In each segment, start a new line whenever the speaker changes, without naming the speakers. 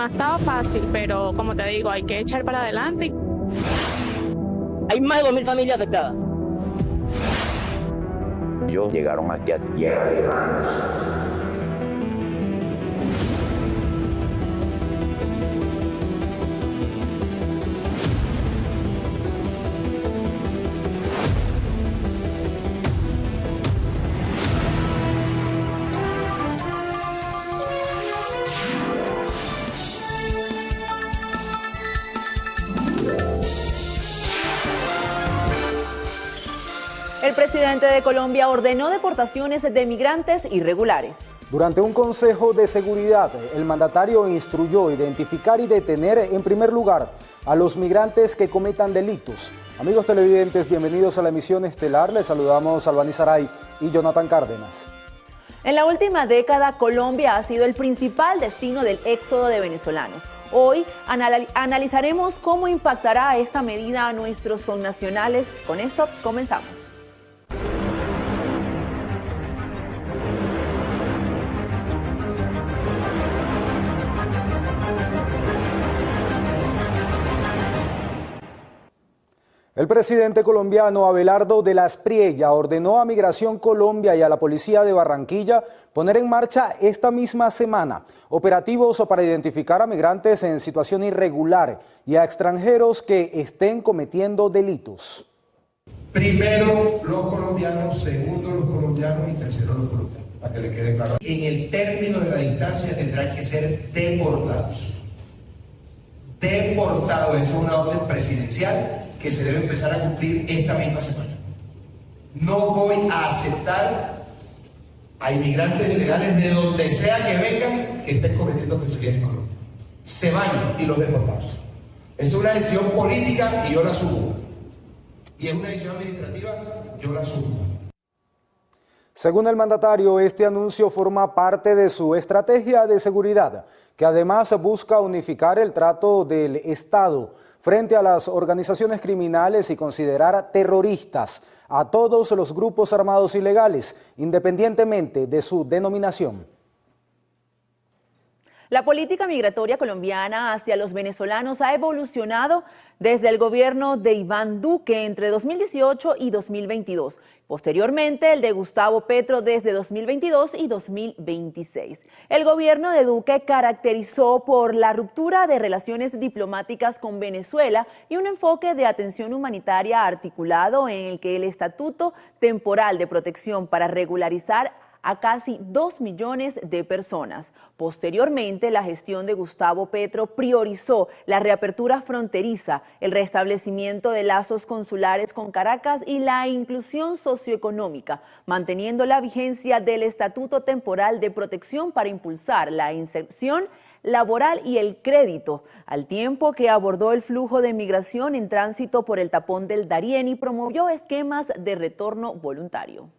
ha estado fácil, pero como te digo, hay que echar para adelante.
Hay más de 2000 familias afectadas.
Ellos llegaron aquí a tierra.
El presidente de Colombia ordenó deportaciones de migrantes irregulares.
Durante un consejo de seguridad, el mandatario instruyó identificar y detener en primer lugar a los migrantes que cometan delitos. Amigos televidentes, bienvenidos a la emisión estelar. Les saludamos Albany Saray y Jonathan Cárdenas.
En la última década, Colombia ha sido el principal destino del éxodo de venezolanos. Hoy analizaremos cómo impactará esta medida a nuestros connacionales. Con esto comenzamos.
El presidente colombiano Abelardo de la Espriella ordenó a Migración Colombia y a la Policía de Barranquilla poner en marcha esta misma semana operativos para identificar a migrantes en situación irregular y a extranjeros que estén cometiendo delitos.
Primero los colombianos, segundo los colombianos y tercero los colombianos, para que le quede claro. En el término de la distancia tendrán que ser deportados. Deportados, esa es una orden presidencial que se debe empezar a cumplir esta misma semana. No voy a aceptar a inmigrantes ilegales de donde sea que vengan que estén cometiendo fechorías en Colombia. Se van y los deportamos. Es una decisión política y yo la asumo. Y es una decisión administrativa, yo la asumo.
Según el mandatario, este anuncio forma parte de su estrategia de seguridad, que además busca unificar el trato del Estado frente a las organizaciones criminales y considerar terroristas a todos los grupos armados ilegales, independientemente de su denominación.
La política migratoria colombiana hacia los venezolanos ha evolucionado desde el gobierno de Iván Duque entre 2018 y 2022. Posteriormente, el de Gustavo Petro desde 2022 y 2026. El gobierno de Duque caracterizó por la ruptura de relaciones diplomáticas con Venezuela y un enfoque de atención humanitaria articulado en el que el Estatuto Temporal de Protección para regularizar a casi 2 millones de personas. Posteriormente, la gestión de Gustavo Petro priorizó la reapertura fronteriza, el restablecimiento de lazos consulares con Caracas y la inclusión socioeconómica, manteniendo la vigencia del Estatuto Temporal de Protección para impulsar la inserción laboral y el crédito, al tiempo que abordó el flujo de migración en tránsito por el tapón del Darién y promovió esquemas de retorno voluntario.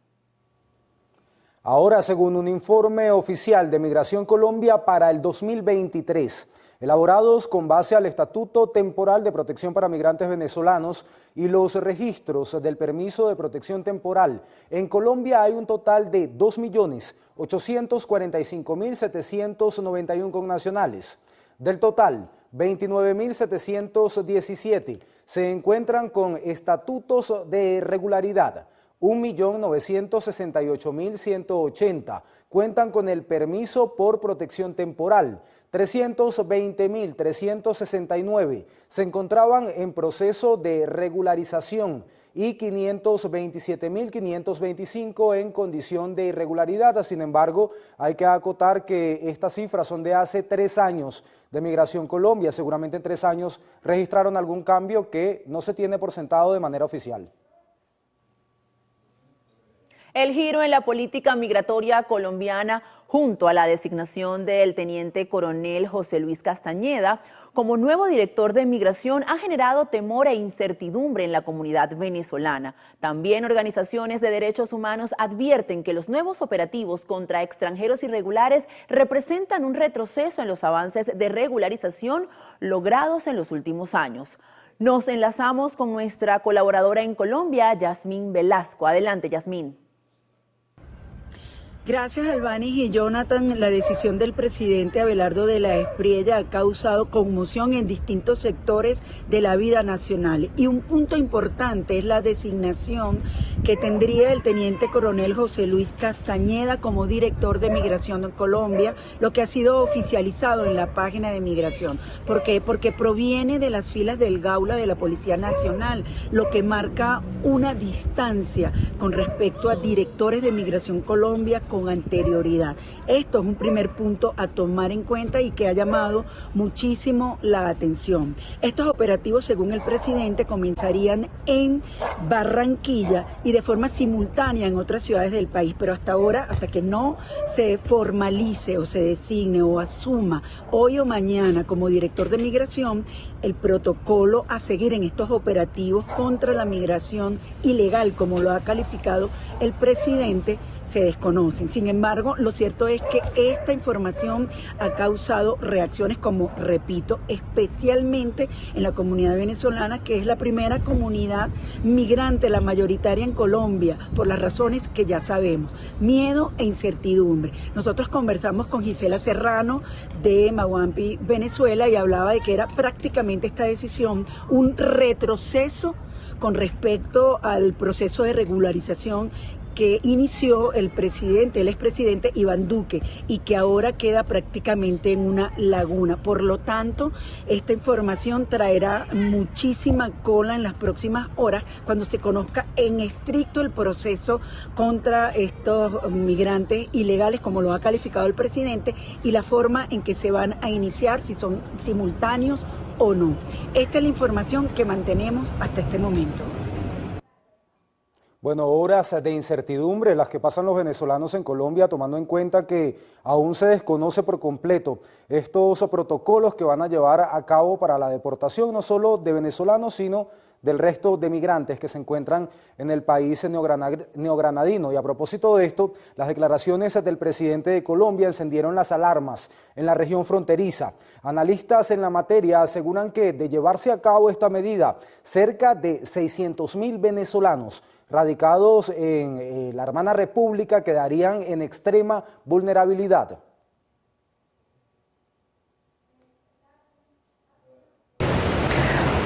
Ahora, según un informe oficial de Migración Colombia para el 2023, elaborados con base al Estatuto Temporal de Protección para Migrantes Venezolanos y los registros del permiso de protección temporal, en Colombia hay un total de 2.845.791 connacionales. Del total, 29.717 se encuentran con estatutos de regularidad. 1.968.180 cuentan con el permiso por protección temporal, 320.369 se encontraban en proceso de regularización y 527.525 en condición de irregularidad. Sin embargo, hay que acotar que estas cifras son de hace 3 años de Migración Colombia. Seguramente en 3 años registraron algún cambio que no se tiene por sentado de manera oficial.
El giro en la política migratoria colombiana junto a la designación del teniente coronel José Luis Castañeda como nuevo director de migración ha generado temor e incertidumbre en la comunidad venezolana. También organizaciones de derechos humanos advierten que los nuevos operativos contra extranjeros irregulares representan un retroceso en los avances de regularización logrados en los últimos años. Nos enlazamos con nuestra colaboradora en Colombia, Yasmín Velasco. Adelante, Yasmín.
Gracias, Albanis y Jonathan. La decisión del presidente Abelardo de la Espriella ha causado conmoción en distintos sectores de la vida nacional. Y un punto importante es la designación que tendría el teniente coronel José Luis Castañeda como director de Migración en Colombia, lo que ha sido oficializado en la página de Migración. ¿Por qué? Porque proviene de las filas del Gaula de la Policía Nacional, lo que marca una distancia con respecto a directores de Migración Colombia con anterioridad. Esto es un primer punto a tomar en cuenta y que ha llamado muchísimo la atención. Estos operativos, según el presidente, comenzarían en Barranquilla y de forma simultánea en otras ciudades del país, pero hasta ahora, hasta que no se formalice o se designe o asuma hoy o mañana como director de Migración, el protocolo a seguir en estos operativos contra la migración ilegal, como lo ha calificado el presidente, se desconocen. Sin embargo, lo cierto es que esta información ha causado reacciones, como repito, especialmente en la comunidad venezolana, que es la primera comunidad migrante, la mayoritaria en Colombia, por las razones que ya sabemos: miedo e incertidumbre. Nosotros conversamos con Gisela Serrano de Maguampi, Venezuela, y hablaba de que era prácticamente esta decisión un retroceso con respecto al proceso de regularización que inició el expresidente Iván Duque, y que ahora queda prácticamente en una laguna. Por lo tanto, esta información traerá muchísima cola en las próximas horas cuando se conozca en estricto el proceso contra estos migrantes ilegales, como lo ha calificado el presidente, y la forma en que se van a iniciar, si son simultáneos o no. Esta es la información que mantenemos hasta este momento.
Bueno, horas de incertidumbre las que pasan los venezolanos en Colombia, tomando en cuenta que aún se desconoce por completo estos protocolos que van a llevar a cabo para la deportación no solo de venezolanos, sino del resto de migrantes que se encuentran en el país neogranadino. Y a propósito de esto, las declaraciones del presidente de Colombia encendieron las alarmas en la región fronteriza. Analistas en la materia aseguran que, de llevarse a cabo esta medida, cerca de 600.000 venezolanos radicados en la hermana república quedarían en extrema vulnerabilidad.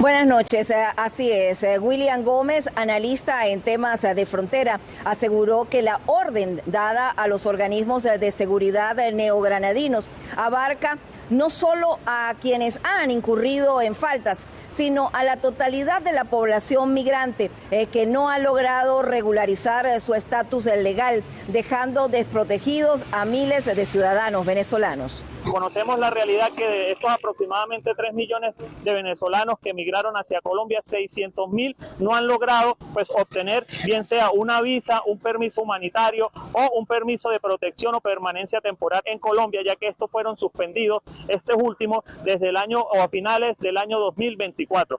Buenas noches, así es. William Gómez, analista en temas de frontera, aseguró que la orden dada a los organismos de seguridad neogranadinos abarca no solo a quienes han incurrido en faltas, sino a la totalidad de la población migrante que no ha logrado regularizar su estatus legal, dejando desprotegidos a miles de ciudadanos venezolanos.
Conocemos la realidad que de estos aproximadamente 3 millones de venezolanos que emigraron hacia Colombia, 600.000 no han logrado obtener bien sea una visa, un permiso humanitario o un permiso de protección o permanencia temporal en Colombia, ya que estos fueron suspendidos, estos últimos, desde el año o a finales del año 2024.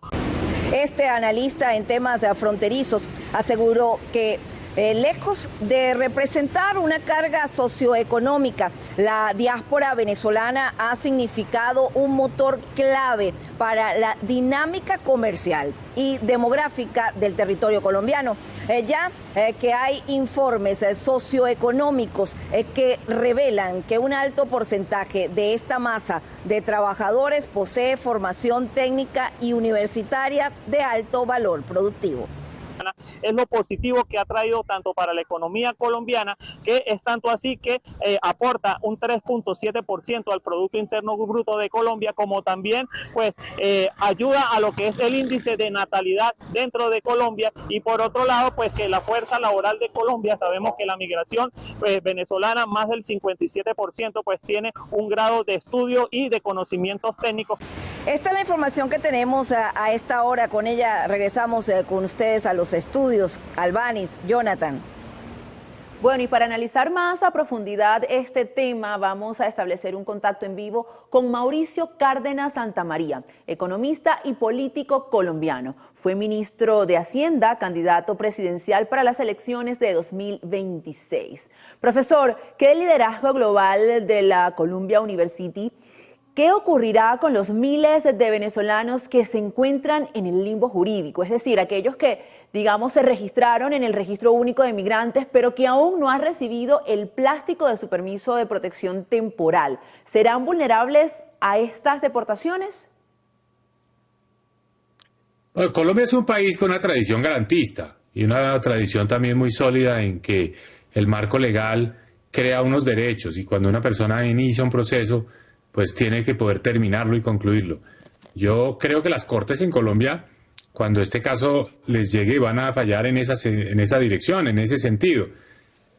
Este analista en temas fronterizos aseguró que lejos de representar una carga socioeconómica, la diáspora venezolana ha significado un motor clave para la dinámica comercial y demográfica del territorio colombiano, ya que hay informes socioeconómicos que revelan que un alto porcentaje de esta masa de trabajadores posee formación técnica y universitaria de alto valor productivo.
Es lo positivo que ha traído tanto para la economía colombiana, que es tanto así que aporta un 3.7% al Producto Interno Bruto de Colombia, como también ayuda a lo que es el índice de natalidad dentro de Colombia, y por otro lado que la fuerza laboral de Colombia, sabemos que la migración venezolana, más del 57% tiene un grado de estudio y de conocimientos técnicos.
Esta es la información que tenemos a esta hora. Con ella regresamos con ustedes a los estudios. Albanis, Jonathan.
Bueno, y para analizar más a profundidad este tema, vamos a establecer un contacto en vivo con Mauricio Cárdenas Santamaría, economista y político colombiano. Fue ministro de Hacienda, candidato presidencial para las elecciones de 2026. Profesor, ¿qué liderazgo global de la Columbia University? ¿Qué ocurrirá con los miles de venezolanos que se encuentran en el limbo jurídico? Es decir, aquellos que, digamos, se registraron en el Registro Único de Migrantes, pero que aún no han recibido el plástico de su permiso de protección temporal. ¿Serán vulnerables a estas deportaciones?
Bueno, Colombia es un país con una tradición garantista y una tradición también muy sólida en que el marco legal crea unos derechos y cuando una persona inicia un proceso, pues tiene que poder terminarlo y concluirlo. Yo creo que las Cortes en Colombia, cuando este caso les llegue, van a fallar en esa dirección, en ese sentido.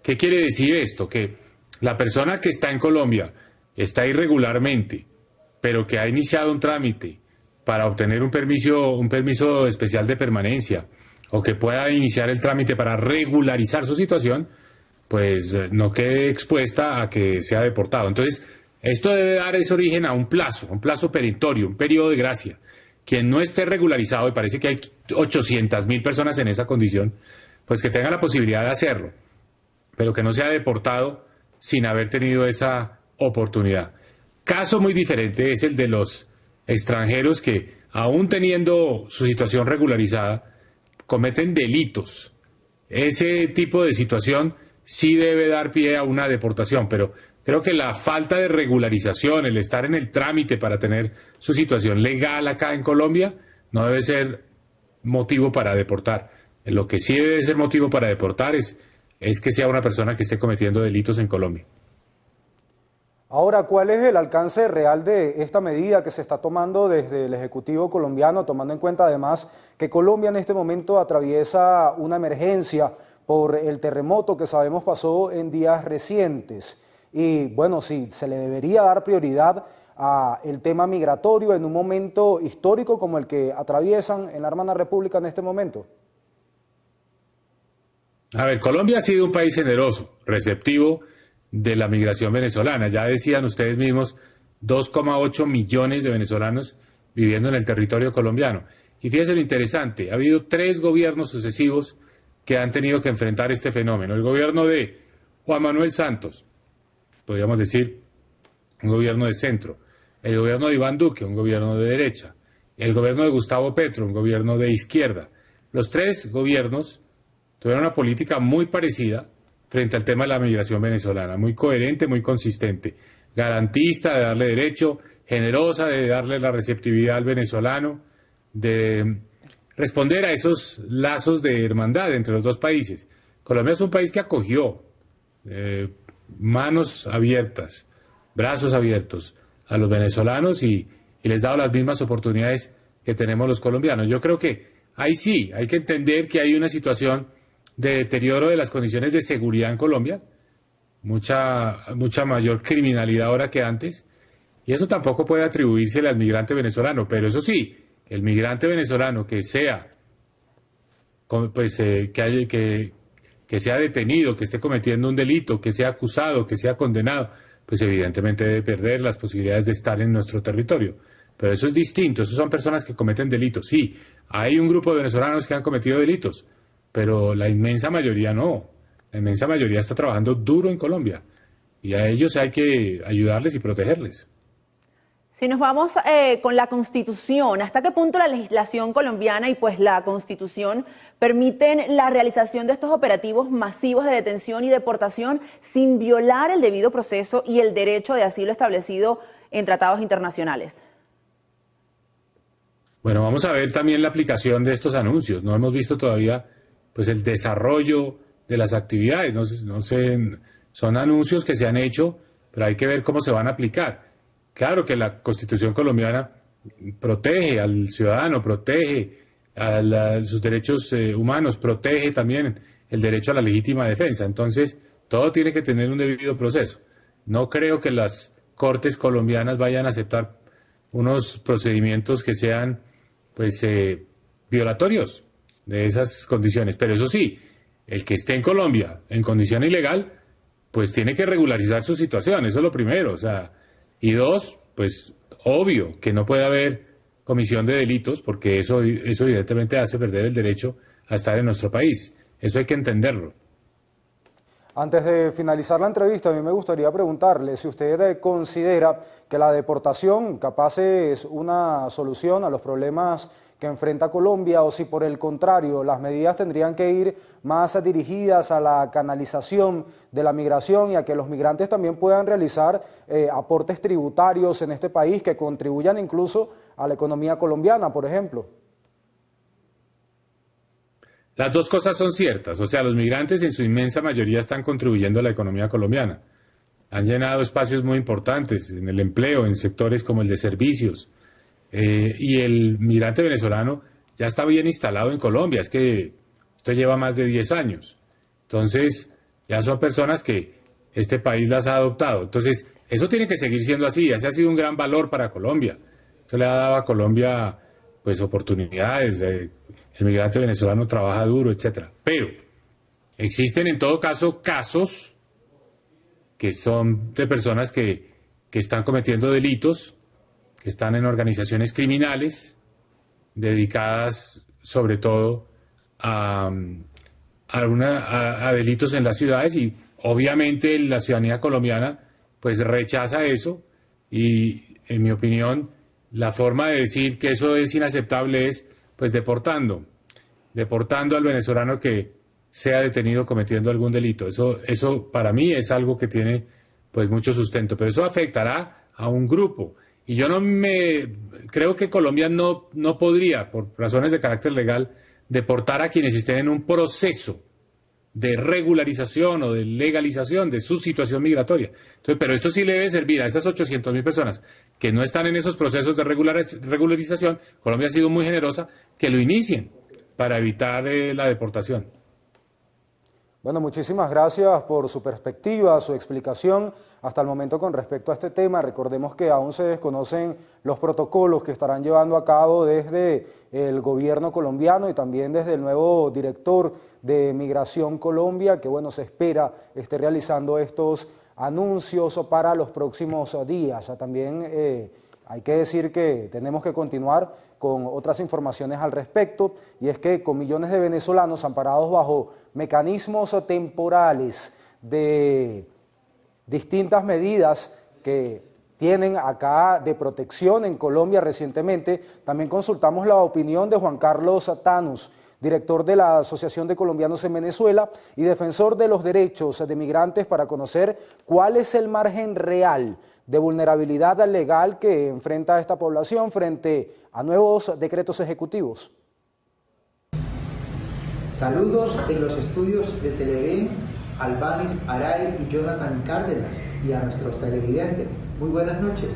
¿Qué quiere decir esto? Que la persona que está en Colombia está irregularmente, pero que ha iniciado un trámite para obtener un permiso especial de permanencia, o que pueda iniciar el trámite para regularizar su situación, pues no quede expuesta a que sea deportado. Entonces, esto debe dar ese origen a un plazo peritorio, un periodo de gracia. Quien no esté regularizado, y parece que hay 800.000 personas en esa condición, pues que tenga la posibilidad de hacerlo, pero que no sea deportado sin haber tenido esa oportunidad. Caso muy diferente es el de los extranjeros que, aún teniendo su situación regularizada, cometen delitos. Ese tipo de situación sí debe dar pie a una deportación, pero creo que la falta de regularización, el estar en el trámite para tener su situación legal acá en Colombia, no debe ser motivo para deportar. Lo que sí debe ser motivo para deportar es que sea una persona que esté cometiendo delitos en Colombia.
Ahora, ¿cuál es el alcance real de esta medida que se está tomando desde el Ejecutivo colombiano, tomando en cuenta además que Colombia en este momento atraviesa una emergencia por el terremoto que sabemos pasó en días recientes? Y bueno, sí, se le debería dar prioridad al tema migratorio en un momento histórico como el que atraviesan en la hermana república en este momento.
A ver, Colombia ha sido un país generoso, receptivo de la migración venezolana. Ya decían ustedes mismos, 2,8 millones de venezolanos viviendo en el territorio colombiano. Y fíjense lo interesante, ha habido 3 gobiernos sucesivos que han tenido que enfrentar este fenómeno. El gobierno de Juan Manuel Santos, podríamos decir un gobierno de centro, el gobierno de Iván Duque, un gobierno de derecha, el gobierno de Gustavo Petro, un gobierno de izquierda. Los 3 gobiernos tuvieron una política muy parecida frente al tema de la migración venezolana, muy coherente, muy consistente, garantista de darle derecho, generosa de darle la receptividad al venezolano, de responder a esos lazos de hermandad entre los dos países. Colombia es un país que acogió manos abiertas, brazos abiertos a los venezolanos y les ha dado las mismas oportunidades que tenemos los colombianos. Yo creo que ahí sí, hay que entender que hay una situación de deterioro de las condiciones de seguridad en Colombia, mucha mayor criminalidad ahora que antes, y eso tampoco puede atribuírsele al migrante venezolano, pero eso sí, el migrante venezolano que sea, pues, que sea detenido, que esté cometiendo un delito, que sea acusado, que sea condenado, pues evidentemente debe perder las posibilidades de estar en nuestro territorio. Pero eso es distinto, esos son personas que cometen delitos. Sí, hay un grupo de venezolanos que han cometido delitos, pero la inmensa mayoría no. La inmensa mayoría está trabajando duro en Colombia y a ellos hay que ayudarles y protegerles.
Si nos vamos con la Constitución, ¿hasta qué punto la legislación colombiana y pues la Constitución permiten la realización de estos operativos masivos de detención y deportación sin violar el debido proceso y el derecho de asilo establecido en tratados internacionales?
Bueno, vamos a ver también la aplicación de estos anuncios. No hemos visto todavía pues el desarrollo de las actividades. No sé, son anuncios que se han hecho, pero hay que ver cómo se van a aplicar. Claro que la Constitución colombiana protege al ciudadano, protege a sus derechos humanos, protege también el derecho a la legítima defensa. Entonces, todo tiene que tener un debido proceso. No creo que las Cortes colombianas vayan a aceptar unos procedimientos que sean pues violatorios de esas condiciones. Pero eso sí, el que esté en Colombia en condición ilegal, pues tiene que regularizar su situación, eso es lo primero. O sea, y 2, pues obvio que no puede haber comisión de delitos, porque eso evidentemente hace perder el derecho a estar en nuestro país. Eso hay que entenderlo.
Antes de finalizar la entrevista, a mí me gustaría preguntarle si usted considera que la deportación capaz es una solución a los problemas que enfrenta Colombia o si por el contrario las medidas tendrían que ir más dirigidas a la canalización de la migración y a que los migrantes también puedan realizar aportes tributarios en este país que contribuyan incluso a la economía colombiana, por ejemplo.
Las dos cosas son ciertas, o sea, los migrantes en su inmensa mayoría están contribuyendo a la economía colombiana. Han llenado espacios muy importantes en el empleo, en sectores como el de servicios. Y el migrante venezolano ya está bien instalado en Colombia, es que esto lleva más de 10 años. Entonces, ya son personas que este país las ha adoptado. Entonces, eso tiene que seguir siendo así, ese ha sido un gran valor para Colombia. Eso le ha dado a Colombia pues oportunidades, el migrante venezolano trabaja duro, etcétera. Pero existen en todo caso casos que son de personas que están cometiendo delitos, que están en organizaciones criminales dedicadas sobre todo a delitos en las ciudades y obviamente la ciudadanía colombiana pues rechaza eso y en mi opinión la forma de decir que eso es inaceptable es pues deportando al venezolano que sea detenido cometiendo algún delito. Eso para mí es algo que tiene pues mucho sustento, pero eso afectará a un grupo. Y yo creo que Colombia no podría, por razones de carácter legal, deportar a quienes estén en un proceso de regularización o de legalización de su situación migratoria. Entonces, pero esto sí le debe servir a esas 800.000 personas que no están en esos procesos de regularización. Colombia ha sido muy generosa, que lo inicien para evitar la deportación.
Bueno, muchísimas gracias por su perspectiva, su explicación hasta el momento con respecto a este tema. Recordemos que aún se desconocen los protocolos que estarán llevando a cabo desde el gobierno colombiano y también desde el nuevo director de Migración Colombia, que bueno, se espera esté realizando estos anuncios para los próximos días. También hay que decir que tenemos que continuar con otras informaciones al respecto, y es que con millones de venezolanos amparados bajo mecanismos temporales de distintas medidas que tienen acá de protección en Colombia recientemente, también consultamos la opinión de Juan Carlos Tanus, director de la Asociación de Colombianos en Venezuela y defensor de los derechos de migrantes, para conocer cuál es el margen real de vulnerabilidad legal que enfrenta esta población frente a nuevos decretos ejecutivos.
Saludos en los estudios de Televen, Albanis Aray y Jonathan Cárdenas, y a nuestros televidentes. Muy buenas noches.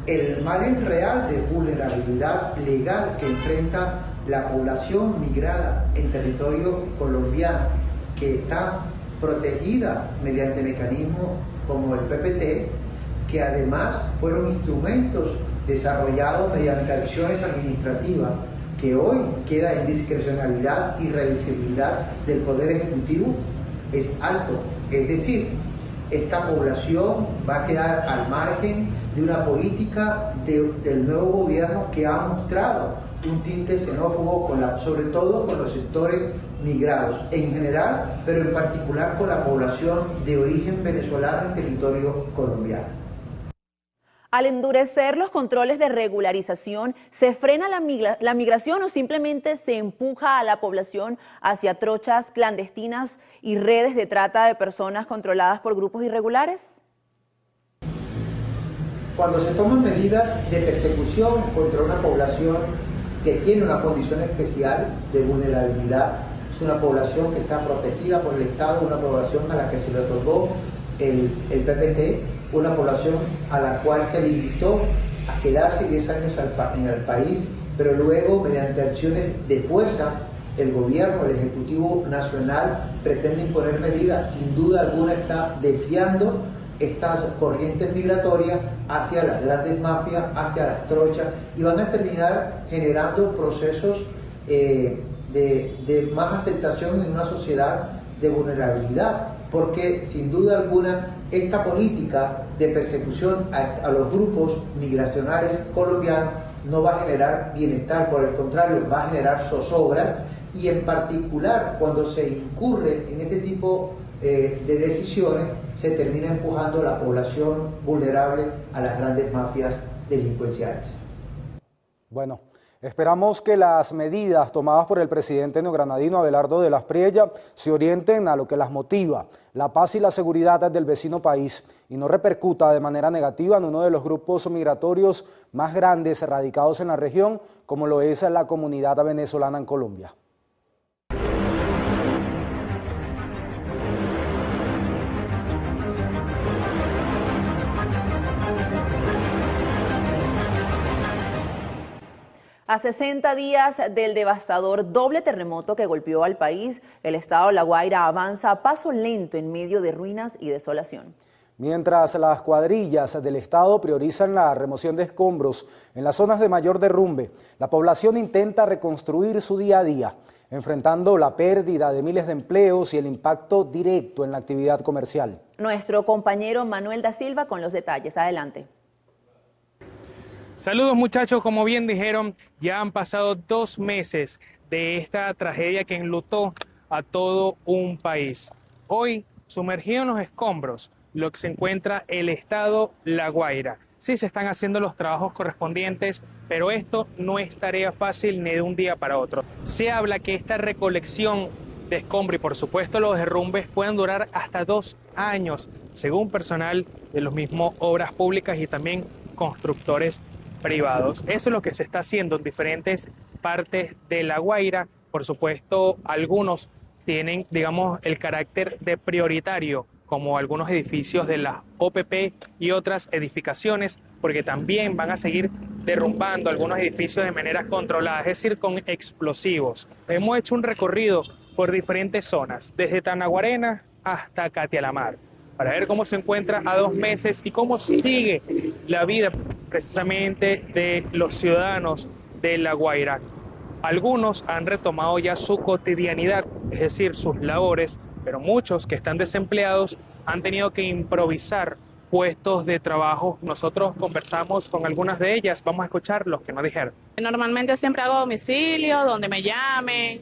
El margen real de vulnerabilidad legal que enfrenta la población migrada en territorio colombiano, que está protegida mediante mecanismos como el PPT, que además fueron instrumentos desarrollados mediante acciones administrativas, que hoy queda en discrecionalidad y revisibilidad del Poder Ejecutivo, es alto. Es decir, esta población va a quedar al margen de una política del nuevo gobierno que ha mostrado un tinte xenófobo, sobre todo con los sectores migrados en general, pero en particular con la población de origen venezolano en territorio colombiano.
Al endurecer los controles de regularización, ¿se frena la migración o simplemente se empuja a la población hacia trochas clandestinas y redes de trata de personas controladas por grupos irregulares?
Cuando se toman medidas de persecución contra una población que tiene una condición especial de vulnerabilidad, es una población que está protegida por el Estado, una población a la que se le otorgó el PPT, una población a la cual se le invitó a quedarse 10 años en el país, pero luego, mediante acciones de fuerza, el gobierno, el Ejecutivo Nacional pretende imponer medidas. Sin duda alguna está desviando estas corrientes migratorias hacia las grandes mafias, hacia las trochas, y van a terminar generando procesos de más aceptación en una sociedad de vulnerabilidad, porque sin duda alguna esta política de persecución a los grupos migracionales colombianos no va a generar bienestar, por el contrario, va a generar zozobra y en particular cuando se incurre en este tipo de decisiones, se termina empujando a la población vulnerable a las grandes mafias delincuenciales.
Bueno, esperamos que las medidas tomadas por el presidente neogranadino Abelardo de la Espriella se orienten a lo que las motiva, la paz y la seguridad del vecino país, y no repercuta de manera negativa en uno de los grupos migratorios más grandes radicados en la región, como lo es la comunidad venezolana en Colombia.
A 60 días del devastador doble terremoto que golpeó al país, el estado de La Guaira avanza a paso lento en medio de ruinas y desolación.
Mientras las cuadrillas del estado priorizan la remoción de escombros en las zonas de mayor derrumbe, la población intenta reconstruir su día a día, enfrentando la pérdida de miles de empleos y el impacto directo en la actividad comercial.
Nuestro compañero Manuel da Silva con los detalles. Adelante.
Saludos muchachos, como bien dijeron, ya han pasado 2 meses de esta tragedia que enlutó a todo un país. Hoy, sumergido en los escombros, lo que se encuentra el estado La Guaira. Sí se están haciendo los trabajos correspondientes, pero esto no es tarea fácil ni de un día para otro. Se habla que esta recolección de escombros y por supuesto los derrumbes pueden durar hasta 2 años, según personal de los mismos obras públicas y también constructores privados. Eso es lo que se está haciendo en diferentes partes de La Guaira. Por supuesto, algunos tienen, digamos, el carácter de prioritario, como algunos edificios de la OPP y otras edificaciones, porque también van a seguir derrumbando algunos edificios de manera controlada, es decir, con explosivos. Hemos hecho un recorrido por diferentes zonas, desde Tanaguarena hasta Catialamar, para ver cómo se encuentra a 2 meses y cómo sigue la vida precisamente de los ciudadanos de La Guaira. Algunos han retomado ya su cotidianidad, es decir, sus labores, pero muchos que están desempleados han tenido que improvisar puestos de trabajo. Nosotros conversamos con algunas de ellas, vamos a escuchar lo que nos dijeron.
Normalmente siempre hago domicilio, donde me llamen,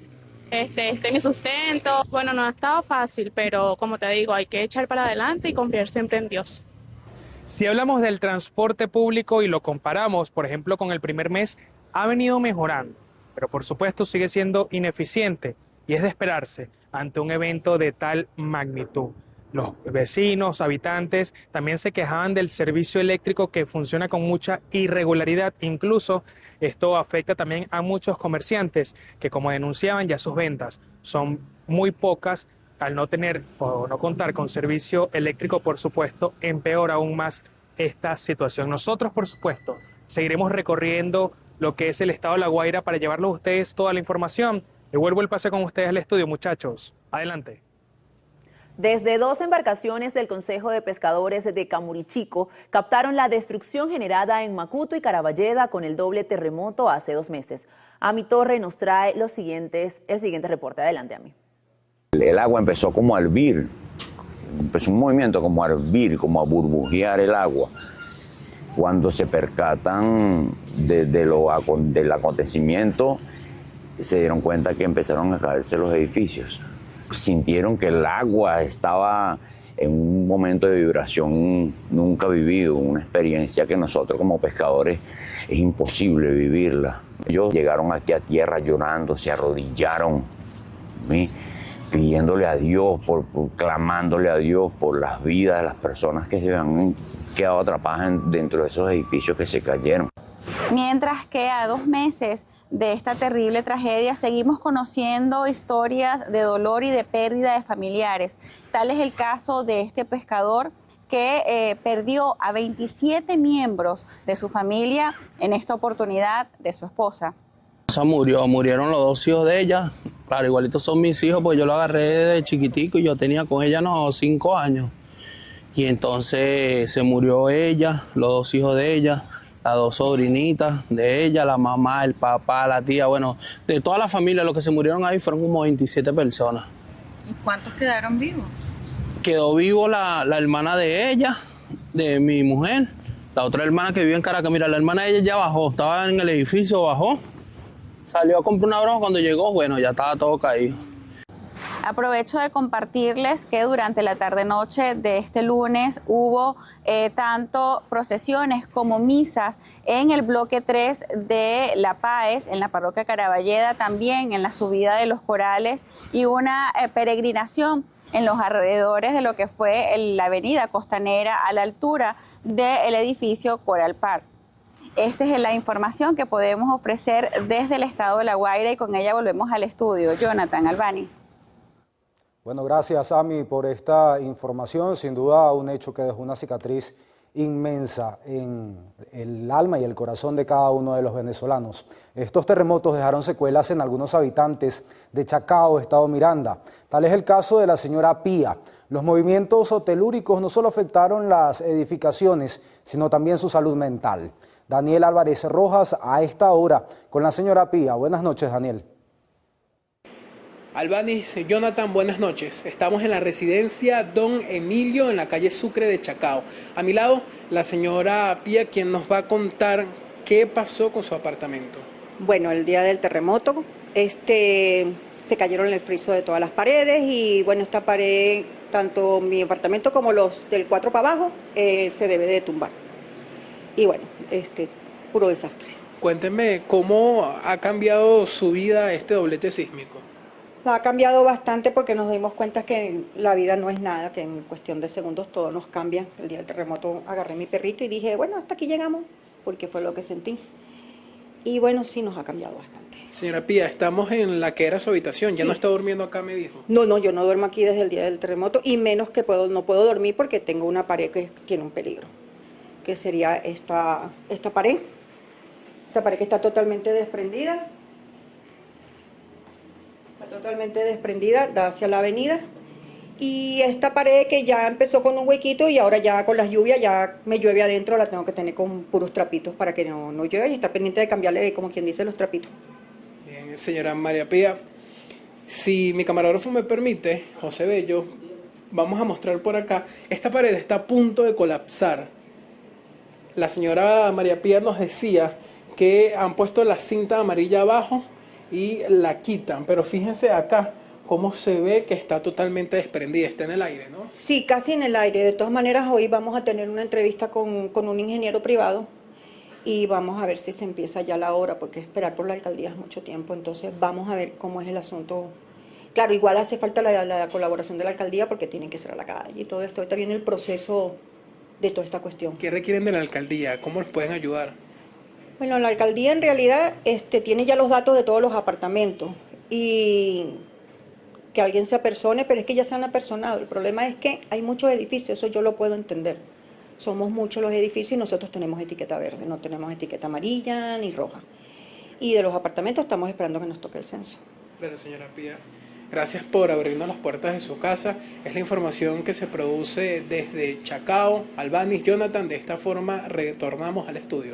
mi sustento. Bueno, no ha estado fácil, pero como te digo, hay que echar para adelante y confiar siempre en Dios.
Si hablamos del transporte público y lo comparamos, por ejemplo, con el primer mes, ha venido mejorando, pero por supuesto sigue siendo ineficiente y es de esperarse ante un evento de tal magnitud. Los vecinos, habitantes, también se quejaban del servicio eléctrico que funciona con mucha irregularidad. Incluso esto afecta también a muchos comerciantes que, como denunciaban, ya sus ventas son muy pocas. Al no tener o no contar con servicio eléctrico, por supuesto, empeora aún más esta situación. Nosotros, por supuesto, seguiremos recorriendo lo que es el estado de La Guaira para llevarles a ustedes toda la información. Devuelvo el pase con ustedes al estudio, muchachos. Adelante.
Desde 2 embarcaciones del Consejo de Pescadores de Camurichico captaron la destrucción generada en Macuto y Caraballeda con el doble terremoto hace 2 meses. Ami Torre nos trae el siguiente reporte. Adelante, Ami.
El agua empezó como a hervir, empezó un movimiento como a hervir, como a burbujear el agua. Cuando se percatan del acontecimiento, se dieron cuenta que empezaron a caerse los edificios. Sintieron que el agua estaba en un momento de vibración nunca vivido, una experiencia que nosotros como pescadores es imposible vivirla. Ellos llegaron aquí a tierra llorando, se arrodillaron, ¿sí?, pidiéndole a Dios, clamándole a Dios por las vidas de las personas que se han quedado atrapadas dentro de esos edificios que se cayeron.
Mientras que a 2 meses de esta terrible tragedia seguimos conociendo historias de dolor y de pérdida de familiares. Tal es el caso de este pescador que perdió a 27 miembros de su familia, en esta oportunidad de su esposa.
Murieron los 2 hijos de ella. Claro, igualitos son mis hijos, pues yo lo agarré desde chiquitico y yo tenía con ella 5 años. Y entonces se murió ella, los 2 hijos de ella, las 2 sobrinitas de ella, la mamá, el papá, la tía, bueno, de toda la familia, los que se murieron ahí fueron como 27 personas.
¿Y cuántos quedaron vivos?
Quedó vivo la hermana de ella, de mi mujer, la otra hermana que vive en Caracas. Mira, la hermana de ella ya bajó, estaba en el edificio, bajó Salió a comprar una broma, cuando llegó, bueno, ya estaba todo caído.
Aprovecho de compartirles que durante la tarde-noche de este lunes hubo tanto procesiones como misas en el bloque 3 de La Páez, en la parroquia Caraballeda, también en la subida de los Corales, y una peregrinación en los alrededores de lo que fue la avenida Costanera a la altura del edificio Coral Park. Esta es la información que podemos ofrecer desde el estado de La Guaira, y con ella volvemos al estudio. Jonathan, Albany.
Bueno, gracias, Ami, por esta información. Sin duda, un hecho que dejó una cicatriz inmensa en el alma y el corazón de cada uno de los venezolanos. Estos terremotos dejaron secuelas en algunos habitantes de Chacao, estado Miranda. Tal es el caso de la señora Pía. Los movimientos telúricos no solo afectaron las edificaciones, sino también su salud mental. Daniel Álvarez Rojas, a esta hora, con la señora Pía. Buenas noches, Daniel.
Albanis, Jonathan, buenas noches. Estamos en la residencia Don Emilio, en la calle Sucre de Chacao. A mi lado, la señora Pía, quien nos va a contar qué pasó con su apartamento.
Bueno, el día del terremoto, se cayeron el friso de todas las paredes y bueno, esta pared, tanto mi apartamento como los del 4 para abajo, se debe de tumbar. Y bueno, puro desastre.
Cuénteme, ¿cómo ha cambiado su vida este doblete sísmico?
Ha cambiado bastante porque nos dimos cuenta que la vida no es nada, que en cuestión de segundos todo nos cambia. El día del terremoto agarré mi perrito y dije, bueno, hasta aquí llegamos, porque fue lo que sentí. Y bueno, sí nos ha cambiado bastante.
Señora Pía, estamos en la que era su habitación, ¿ya no está durmiendo acá, me dijo?
No, yo no duermo aquí desde el día del terremoto, y menos que no puedo dormir porque tengo una pared que tiene un peligro, que sería esta pared. Esta pared que está totalmente desprendida. Totalmente desprendida, da hacia la avenida, y esta pared que ya empezó con un huequito y ahora ya con las lluvias ya me llueve adentro, la tengo que tener con puros trapitos para que no llueva, y estar pendiente de cambiarle, como quien dice, los trapitos.
Bien, señora María Pía, si mi camarógrafo me permite, José Bello, vamos a mostrar por acá, esta pared está a punto de colapsar. La señora María Pía nos decía que han puesto la cinta amarilla abajo y la quitan, pero fíjense acá cómo se ve que está totalmente desprendida, está en el aire, ¿no?
Sí, casi en el aire. De todas maneras, hoy vamos a tener una entrevista con un ingeniero privado y vamos a ver si se empieza ya la obra, porque esperar por la alcaldía es mucho tiempo, entonces vamos a ver cómo es el asunto. Claro, igual hace falta la colaboración de la alcaldía porque tienen que cerrar la calle y todo esto. Ahorita viene el proceso de toda esta cuestión.
¿Qué requieren de la alcaldía? ¿Cómo les pueden ayudar?
Bueno, la alcaldía en realidad tiene ya los datos de todos los apartamentos y que alguien se apersone, pero es que ya se han apersonado. El problema es que hay muchos edificios, eso yo lo puedo entender. Somos muchos los edificios y nosotros tenemos etiqueta verde, no tenemos etiqueta amarilla ni roja. Y de los apartamentos estamos esperando que nos toque el censo.
Gracias, señora Pía. Gracias por abrirnos las puertas de su casa. Es la información que se produce desde Chacao, Albany, Jonathan. De esta forma retornamos al estudio.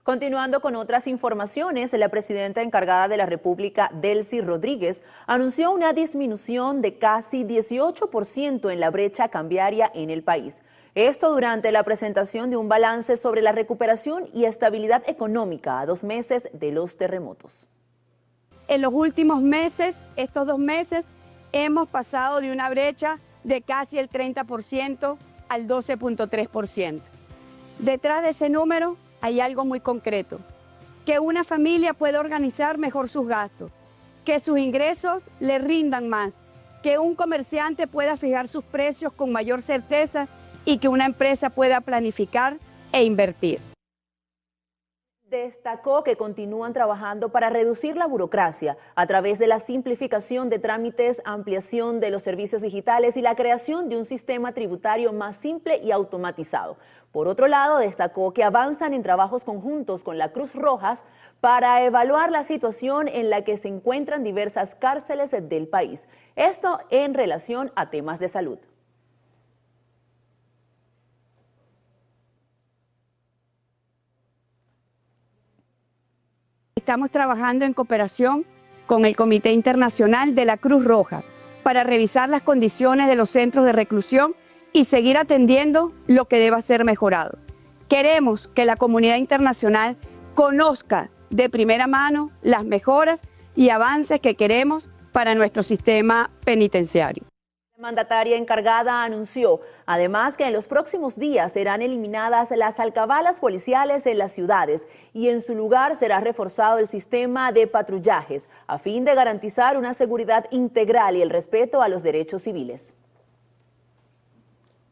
Continuando con otras informaciones, la presidenta encargada de la República, Delcy Rodríguez, anunció una disminución de casi 18% en la brecha cambiaria en el país. Esto durante la presentación de un balance sobre la recuperación y estabilidad económica a 2 meses de los terremotos.
En los últimos meses, estos 2 meses, hemos pasado de una brecha de casi el 30% al 12.3%. Detrás de ese número hay algo muy concreto, que una familia pueda organizar mejor sus gastos, que sus ingresos le rindan más, que un comerciante pueda fijar sus precios con mayor certeza y que una empresa pueda planificar e invertir.
Destacó que continúan trabajando para reducir la burocracia a través de la simplificación de trámites, ampliación de los servicios digitales y la creación de un sistema tributario más simple y automatizado. Por otro lado, destacó que avanzan en trabajos conjuntos con la Cruz Roja para evaluar la situación en la que se encuentran diversas cárceles del país. Esto en relación a temas de salud.
Estamos trabajando en cooperación con el Comité Internacional de la Cruz Roja para revisar las condiciones de los centros de reclusión y seguir atendiendo lo que deba ser mejorado. Queremos que la comunidad internacional conozca de primera mano las mejoras y avances que queremos para nuestro sistema penitenciario.
La mandataria encargada anunció además que en los próximos días serán eliminadas las alcabalas policiales en las ciudades y en su lugar será reforzado el sistema de patrullajes a fin de garantizar una seguridad integral y el respeto a los derechos civiles.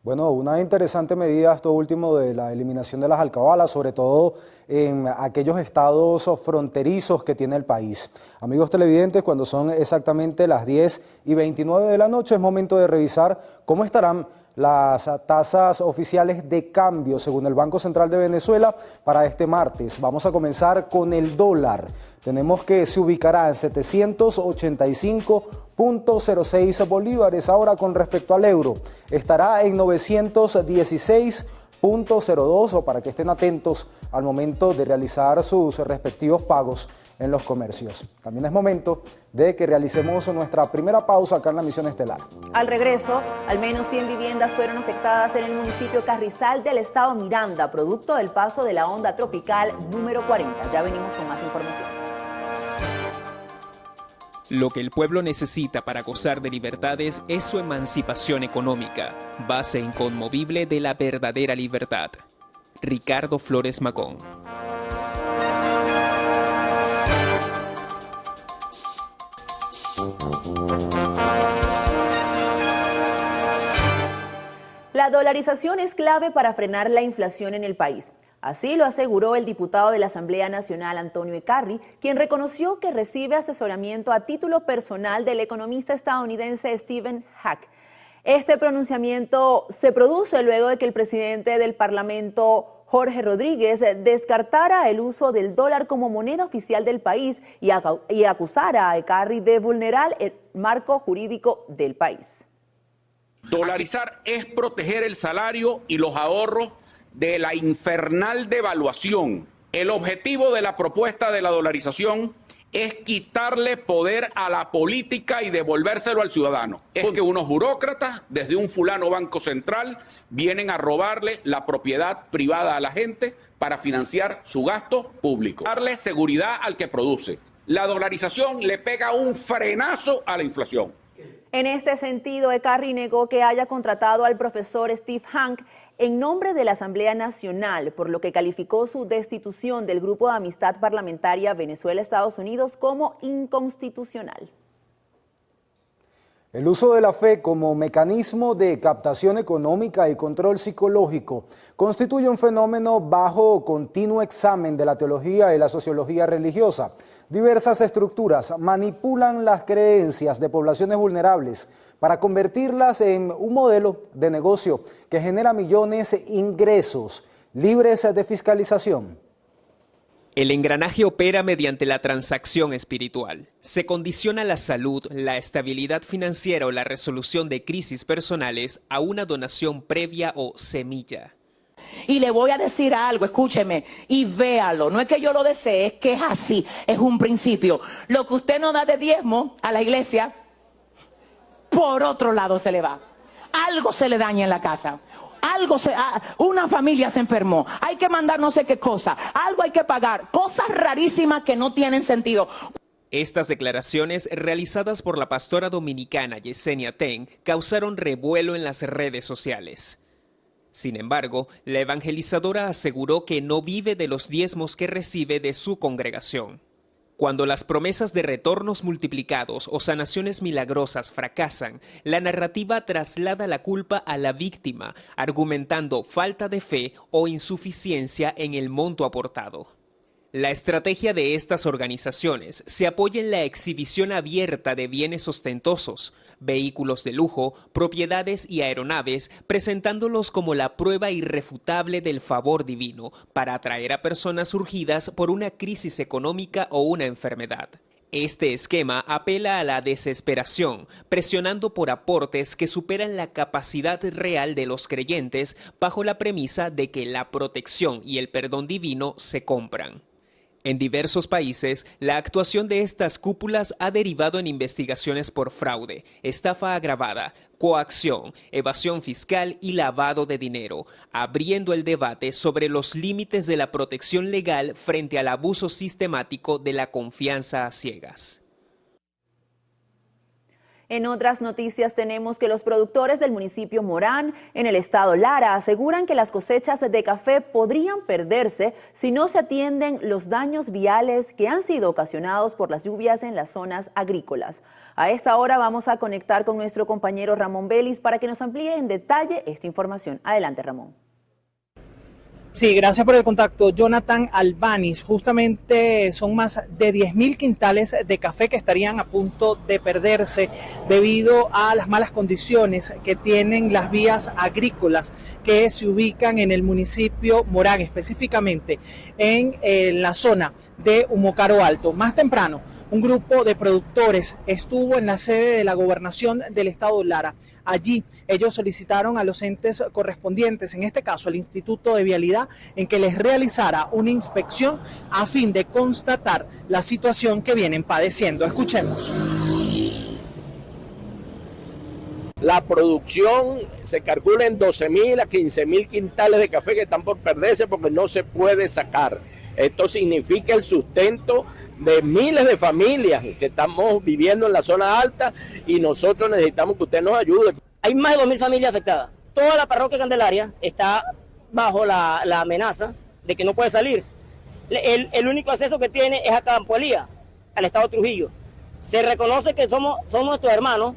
Bueno, una interesante medida esto último de la eliminación de las alcabalas, sobre todo en aquellos estados fronterizos que tiene el país. Amigos televidentes, cuando son exactamente las 10:29 de la noche, es momento de revisar cómo estarán las tasas oficiales de cambio según el Banco Central de Venezuela para este martes. Vamos a comenzar con el dólar. Tenemos que se ubicará en 785.06 bolívares. Ahora con respecto al euro, estará en 916.02, o para que estén atentos al momento de realizar sus respectivos pagos en los comercios. También es momento de que realicemos nuestra primera pausa acá en la Misión Estelar.
Al regreso, al menos 100 viviendas fueron afectadas en el municipio Carrizal del estado Miranda, producto del paso de la onda tropical número 40. Ya venimos con más información.
Lo que el pueblo necesita para gozar de libertades es su emancipación económica, base inconmovible de la verdadera libertad. Ricardo Flores Magón.
La dolarización es clave para frenar la inflación en el país. Así lo aseguró el diputado de la Asamblea Nacional, Antonio Ekarri, quien reconoció que recibe asesoramiento a título personal del economista estadounidense Stephen Hack. Este pronunciamiento se produce luego de que el presidente del Parlamento, Jorge Rodríguez, descartara el uso del dólar como moneda oficial del país y acusara a Ekarri de vulnerar el marco jurídico del país.
Dolarizar es proteger el salario y los ahorros de la infernal devaluación. El objetivo de la propuesta de la dolarización es quitarle poder a la política y devolvérselo al ciudadano. Es que unos burócratas, desde un fulano Banco Central, vienen a robarle la propiedad privada a la gente para financiar su gasto público. Darle seguridad al que produce. La dolarización le pega un frenazo a la inflación.
En este sentido, Ekarri negó que haya contratado al profesor Steve Hank en nombre de la Asamblea Nacional, por lo que calificó su destitución del Grupo de Amistad Parlamentaria Venezuela-Estados Unidos como inconstitucional.
El uso de la fe como mecanismo de captación económica y control psicológico constituye un fenómeno bajo continuo examen de la teología y la sociología religiosa. Diversas estructuras manipulan las creencias de poblaciones vulnerables para convertirlas en un modelo de negocio que genera millones de ingresos libres de fiscalización.
El engranaje opera mediante la transacción espiritual. Se condiciona la salud, la estabilidad financiera o la resolución de crisis personales a una donación previa o semilla.
Y le voy a decir algo, escúcheme, y véalo. No es que yo lo desee, es que es así, es un principio. Lo que usted no da de diezmo a la iglesia, por otro lado se le va. Algo se le daña en la casa. Una familia se enfermó, hay que mandar no sé qué cosa, algo hay que pagar, cosas rarísimas que no tienen sentido.
Estas declaraciones, realizadas por la pastora dominicana Yesenia Teng, causaron revuelo en las redes sociales. Sin embargo, la evangelizadora aseguró que no vive de los diezmos que recibe de su congregación. Cuando las promesas de retornos multiplicados o sanaciones milagrosas fracasan, la narrativa traslada la culpa a la víctima, argumentando falta de fe o insuficiencia en el monto aportado. La estrategia de estas organizaciones se apoya en la exhibición abierta de bienes ostentosos, vehículos de lujo, propiedades y aeronaves, presentándolos como la prueba irrefutable del favor divino para atraer a personas surgidas por una crisis económica o una enfermedad. Este esquema apela a la desesperación, presionando por aportes que superan la capacidad real de los creyentes bajo la premisa de que la protección y el perdón divino se compran. En diversos países, la actuación de estas cúpulas ha derivado en investigaciones por fraude, estafa agravada, coacción, evasión fiscal y lavado de dinero, abriendo el debate sobre los límites de la protección legal frente al abuso sistemático de la confianza a ciegas.
En otras noticias tenemos que los productores del municipio Morán, en el estado Lara, aseguran que las cosechas de café podrían perderse si no se atienden los daños viales que han sido ocasionados por las lluvias en las zonas agrícolas. A esta hora vamos a conectar con nuestro compañero Ramón Vélez para que nos amplíe en detalle esta información. Adelante, Ramón.
Sí, gracias por el contacto. Jonathan Albanis, justamente son más de 10.000 quintales de café que estarían a punto de perderse debido a las malas condiciones que tienen las vías agrícolas que se ubican en el municipio Morán, específicamente en la zona de Humocaro Alto. Más temprano, un grupo de productores estuvo en la sede de la gobernación del estado Lara. Allí ellos solicitaron a los entes correspondientes, en este caso al Instituto de Vialidad, en que les realizara una inspección a fin de constatar la situación que vienen padeciendo. Escuchemos.
La producción se calcula en 12.000 a 15.000 quintales de café que están por perderse porque no se puede sacar. Esto significa el sustento de miles de familias que estamos viviendo en la zona alta y nosotros necesitamos que usted nos ayude.
Hay más de 2.000 familias afectadas. Toda la parroquia Candelaria está bajo la amenaza de que no puede salir. El único acceso que tiene es a Campo Elías, al estado de Trujillo. Se reconoce que somos nuestros hermanos.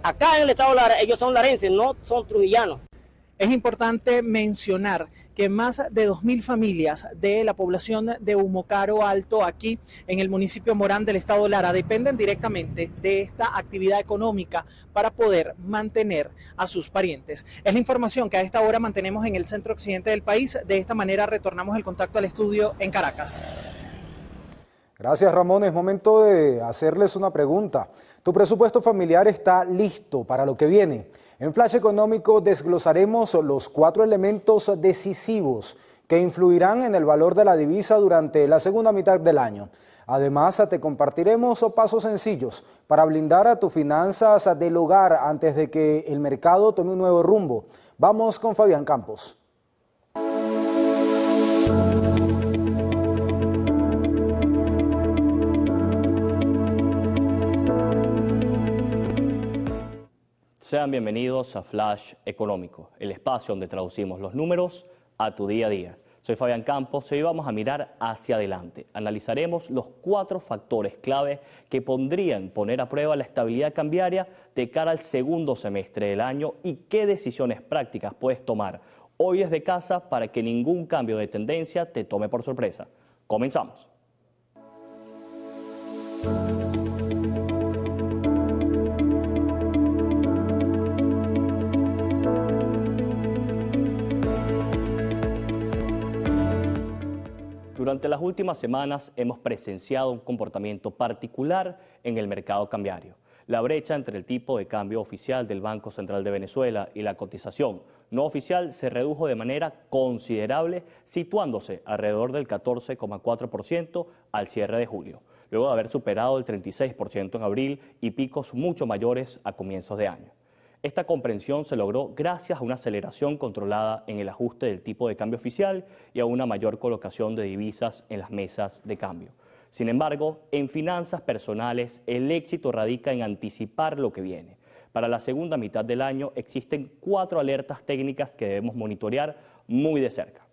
Acá en el estado Lara, ellos son larenses, no son trujillanos.
Es importante mencionar que más de 2.000 familias de la población de Humocaro Alto, aquí en el municipio Morán del estado Lara, dependen directamente de esta actividad económica para poder mantener a sus parientes. Es la información que a esta hora mantenemos en el centro occidente del país. De esta manera retornamos el contacto al estudio en Caracas.
Gracias, Ramón. Es momento de hacerles una pregunta. ¿Tu presupuesto familiar está listo para lo que viene? En Flash Económico desglosaremos los 4 elementos decisivos que influirán en el valor de la divisa durante la segunda mitad del año. Además, te compartiremos pasos sencillos para blindar a tus finanzas del hogar antes de que el mercado tome un nuevo rumbo. Vamos con Fabián Campos.
Sean bienvenidos a Flash Económico, el espacio donde traducimos los números a tu día a día. Soy Fabián Campos y hoy vamos a mirar hacia adelante. Analizaremos los 4 factores clave que podrían poner a prueba la estabilidad cambiaria de cara al segundo semestre del año y qué decisiones prácticas puedes tomar hoy desde casa para que ningún cambio de tendencia te tome por sorpresa. Comenzamos. Durante las últimas semanas hemos presenciado un comportamiento particular en el mercado cambiario. La brecha entre el tipo de cambio oficial del Banco Central de Venezuela y la cotización no oficial se redujo de manera considerable, situándose alrededor del 14,4% al cierre de julio, luego de haber superado el 36% en abril y picos mucho mayores a comienzos de año. Esta comprensión se logró gracias a una aceleración controlada en el ajuste del tipo de cambio oficial y a una mayor colocación de divisas en las mesas de cambio. Sin embargo, en finanzas personales, el éxito radica en anticipar lo que viene. Para la segunda mitad del año existen 4 alertas técnicas que debemos monitorear muy de cerca.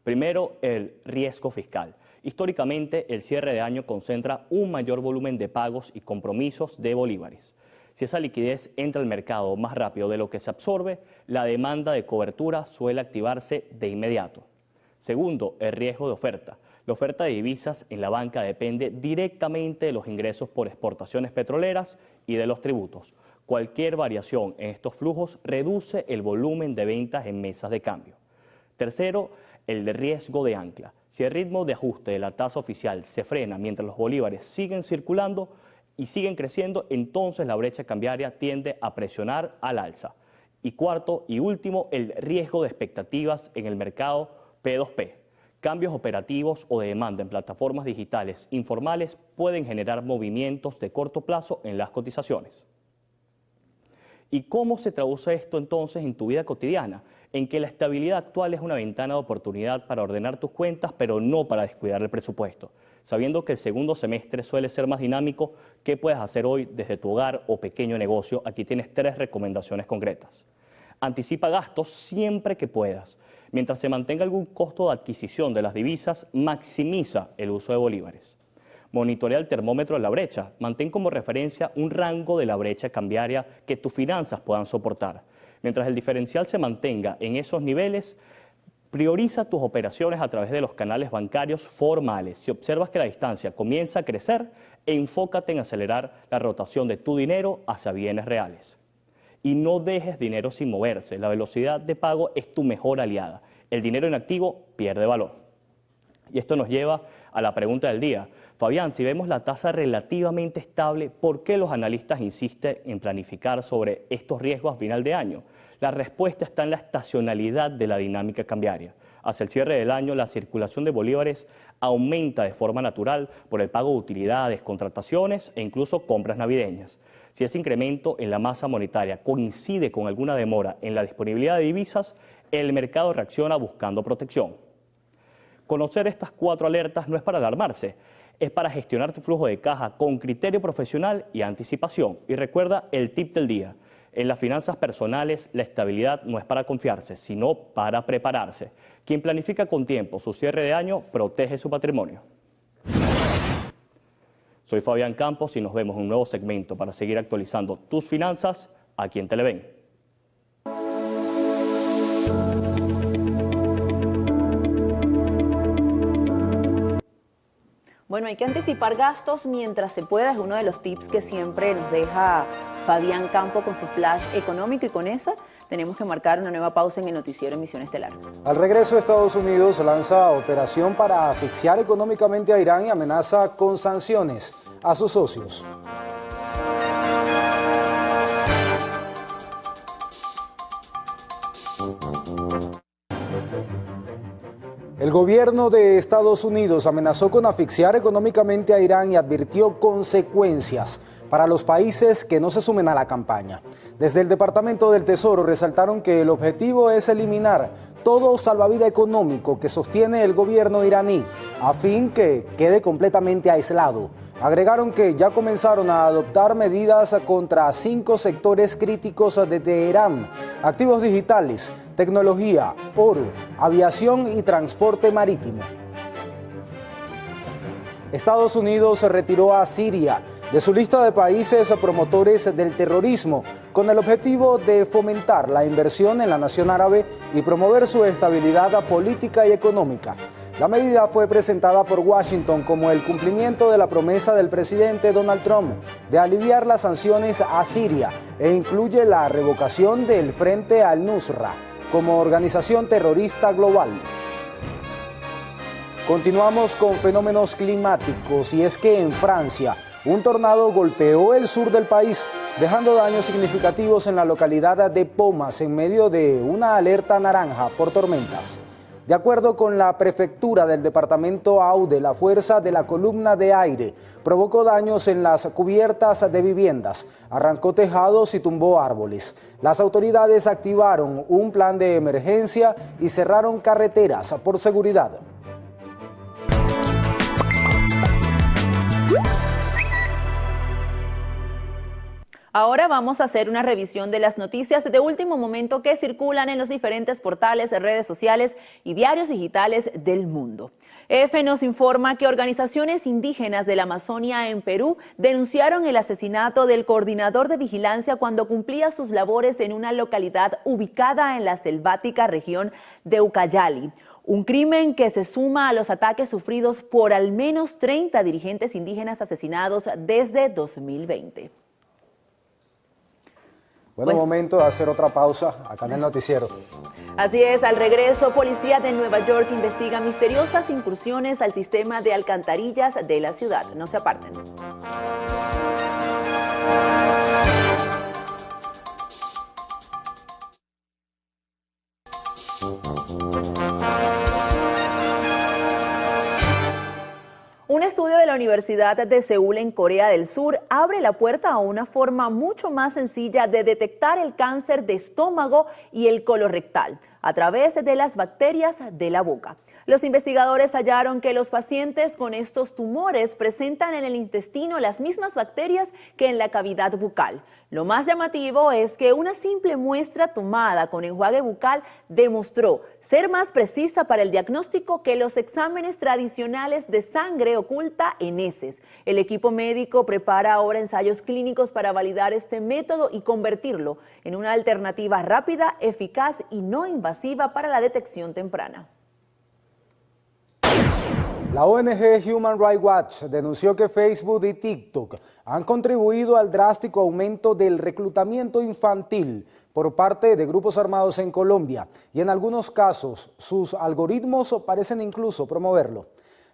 Primero, el riesgo fiscal. Históricamente, el cierre de año concentra un mayor volumen de pagos y compromisos de bolívares. Si esa liquidez entra al mercado más rápido de lo que se absorbe, la demanda de cobertura suele activarse de inmediato. Segundo, el riesgo de oferta. La oferta de divisas en la banca depende directamente de los ingresos por exportaciones petroleras y de los tributos. Cualquier variación en estos flujos reduce el volumen de ventas en mesas de cambio. Tercero, el de riesgo de ancla. Si el ritmo de ajuste de la tasa oficial se frena mientras los bolívares siguen circulando y siguen creciendo, entonces la brecha cambiaria tiende a presionar al alza. Y cuarto y último, el riesgo de expectativas en el mercado P2P. Cambios operativos o de demanda en plataformas digitales informales pueden generar movimientos de corto plazo en las cotizaciones. ¿Y cómo se traduce esto entonces en tu vida cotidiana? En que la estabilidad actual es una ventana de oportunidad para ordenar tus cuentas, pero no para descuidar el presupuesto. Sabiendo que el segundo semestre suele ser más dinámico, ¿qué puedes hacer hoy desde tu hogar o pequeño negocio? Aquí tienes 3 recomendaciones concretas. Anticipa gastos siempre que puedas. Mientras se mantenga algún costo de adquisición de las divisas, maximiza el uso de bolívares. Monitorea el termómetro de la brecha. Mantén como referencia un rango de la brecha cambiaria que tus finanzas puedan soportar. Mientras el diferencial se mantenga en esos niveles, prioriza tus operaciones a través de los canales bancarios formales. Si observas que la distancia comienza a crecer, enfócate en acelerar la rotación de tu dinero hacia bienes reales. Y no dejes dinero sin moverse. La velocidad de pago es tu mejor aliada. El dinero en activo pierde valor. Y esto nos lleva a la pregunta del día. Fabián, si vemos la tasa relativamente estable, ¿por qué los analistas insisten en planificar sobre estos riesgos a final de año? La respuesta está en la estacionalidad de la dinámica cambiaria. Hacia el cierre del año, la circulación de bolívares aumenta de forma natural por el pago de utilidades, contrataciones e incluso compras navideñas. Si ese incremento en la masa monetaria coincide con alguna demora en la disponibilidad de divisas, el mercado reacciona buscando protección. Conocer estas 4 alertas no es para alarmarse, es para gestionar tu flujo de caja con criterio profesional y anticipación. Y recuerda el tip del día. En las finanzas personales, la estabilidad no es para confiarse, sino para prepararse. Quien planifica con tiempo su cierre de año, protege su patrimonio. Soy Fabián Campos y nos vemos en un nuevo segmento para seguir actualizando tus finanzas aquí en Televen.
Bueno, hay que anticipar gastos mientras se pueda, es uno de los tips que siempre nos deja Fabián Campos con su flash económico, y con eso tenemos que marcar una nueva pausa en el noticiero Emisión Estelar.
Al regreso, Estados Unidos lanza operación para asfixiar económicamente a Irán y amenaza con sanciones a sus socios. El gobierno de Estados Unidos amenazó con asfixiar económicamente a Irán y advirtió consecuencias para los países que no se sumen a la campaña. Desde el Departamento del Tesoro resaltaron que el objetivo es eliminar todo salvavidas económico que sostiene el gobierno iraní, a fin que quede completamente aislado. Agregaron que ya comenzaron a adoptar medidas contra 5 sectores críticos de Teherán: activos digitales, tecnología, oro, aviación y transporte marítimo. Estados Unidos se retiró a Siria de su lista de países promotores del terrorismo, con el objetivo de fomentar la inversión en la nación árabe y promover su estabilidad política y económica. La medida fue presentada por Washington como el cumplimiento de la promesa del presidente Donald Trump de aliviar las sanciones a Siria, e incluye la revocación del Frente al-Nusra como organización terrorista global. Continuamos con fenómenos climáticos, y es que en Francia un tornado golpeó el sur del país, dejando daños significativos en la localidad de Pomas en medio de una alerta naranja por tormentas. De acuerdo con la prefectura del departamento Aude, la fuerza de la columna de aire provocó daños en las cubiertas de viviendas, arrancó tejados y tumbó árboles. Las autoridades activaron un plan de emergencia y cerraron carreteras por seguridad.
Ahora vamos a hacer una revisión de las noticias de último momento que circulan en los diferentes portales, redes sociales y diarios digitales del mundo. EFE nos informa que organizaciones indígenas de la Amazonia en Perú denunciaron el asesinato del coordinador de vigilancia cuando cumplía sus labores en una localidad ubicada en la selvática región de Ucayali. Un crimen que se suma a los ataques sufridos por al menos 30 dirigentes indígenas asesinados desde 2020.
Bueno, momento de hacer otra pausa acá en el noticiero.
Así es, al regreso, policía de Nueva York investiga misteriosas incursiones al sistema de alcantarillas de la ciudad. No se aparten. Universidad de Seúl en Corea del Sur abre la puerta a una forma mucho más sencilla de detectar el cáncer de estómago y el colorectal a través de las bacterias de la boca. Los investigadores hallaron que los pacientes con estos tumores presentan en el intestino las mismas bacterias que en la cavidad bucal. Lo más llamativo es que una simple muestra tomada con enjuague bucal demostró ser más precisa para el diagnóstico que los exámenes tradicionales de sangre oculta en heces. El equipo médico prepara ahora ensayos clínicos para validar este método y convertirlo en una alternativa rápida, eficaz y no invasiva para la detección temprana.
La ONG Human Rights Watch denunció que Facebook y TikTok han contribuido al drástico aumento del reclutamiento infantil por parte de grupos armados en Colombia y en algunos casos sus algoritmos parecen incluso promoverlo.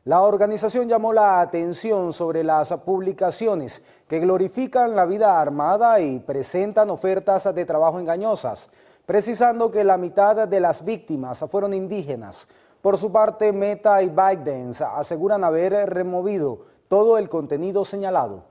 La organización llamó la atención sobre las publicaciones que glorifican la vida armada y presentan ofertas de trabajo engañosas, precisando que la mitad de las víctimas fueron indígenas. Por su parte, Meta y ByteDance aseguran haber removido todo el contenido señalado.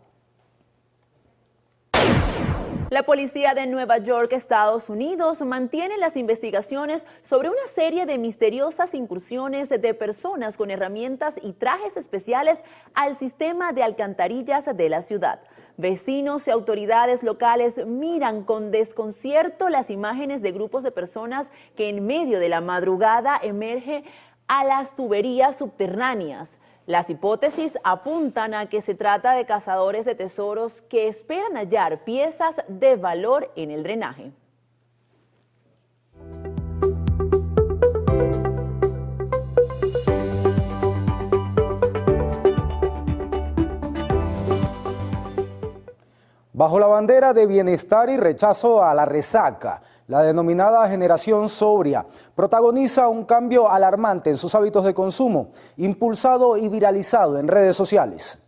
La policía de Nueva York, Estados Unidos, mantiene las investigaciones sobre una serie de misteriosas incursiones de personas con herramientas y trajes especiales al sistema de alcantarillas de la ciudad. Vecinos y autoridades locales miran con desconcierto las imágenes de grupos de personas que en medio de la madrugada emergen a las tuberías subterráneas. Las hipótesis apuntan a que se trata de cazadores de tesoros que esperan hallar piezas de valor en el drenaje.
Bajo la bandera de bienestar y rechazo a la resaca, la denominada generación sobria protagoniza un cambio alarmante en sus hábitos de consumo, impulsado y viralizado en redes sociales.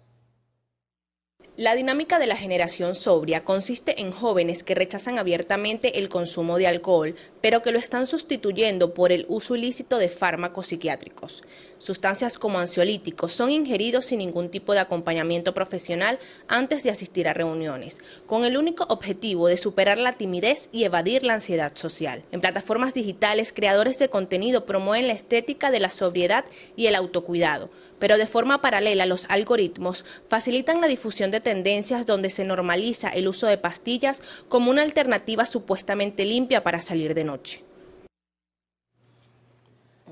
La dinámica de la generación sobria consiste en jóvenes que rechazan abiertamente el consumo de alcohol, pero que lo están sustituyendo por el uso ilícito de fármacos psiquiátricos. Sustancias como ansiolíticos son ingeridos sin ningún tipo de acompañamiento profesional antes de asistir a reuniones, con el único objetivo de superar la timidez y evadir la ansiedad social. En plataformas digitales, creadores de contenido promueven la estética de la sobriedad y el autocuidado, pero de forma paralela los algoritmos facilitan la difusión de tendencias donde se normaliza el uso de pastillas como una alternativa supuestamente limpia para salir de noche.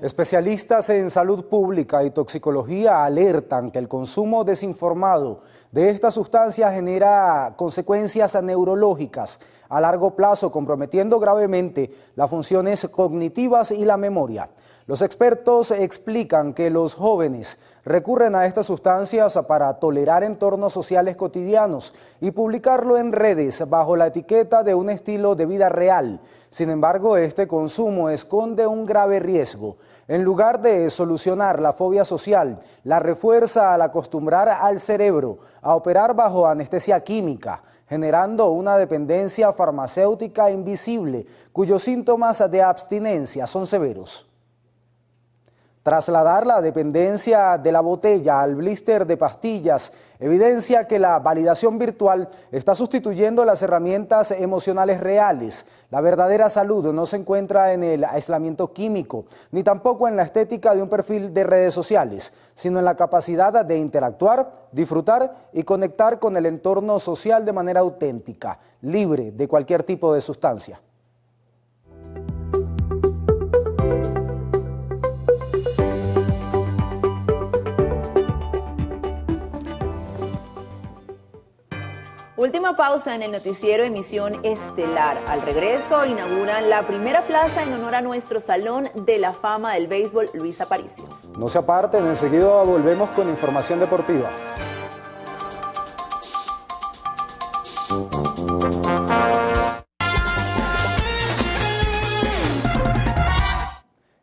Especialistas en salud pública y toxicología alertan que el consumo desinformado de esta sustancia genera consecuencias neurológicas a largo plazo, comprometiendo gravemente las funciones cognitivas y la memoria. Los expertos explican que los jóvenes recurren a estas sustancias para tolerar entornos sociales cotidianos y publicarlo en redes bajo la etiqueta de un estilo de vida real. Sin embargo, este consumo esconde un grave riesgo. En lugar de solucionar la fobia social, la refuerza al acostumbrar al cerebro a operar bajo anestesia química, generando una dependencia farmacéutica invisible, cuyos síntomas de abstinencia son severos. Trasladar la dependencia de la botella al blister de pastillas evidencia que la validación virtual está sustituyendo las herramientas emocionales reales. La verdadera salud no se encuentra en el aislamiento químico, ni tampoco en la estética de un perfil de redes sociales, sino en la capacidad de interactuar, disfrutar y conectar con el entorno social de manera auténtica, libre de cualquier tipo de sustancia.
Última pausa en el noticiero Emisión Estelar. Al regreso inauguran la primera plaza en honor a nuestro Salón de la Fama del Béisbol, Luis Aparicio.
No se aparten, enseguida volvemos con información deportiva.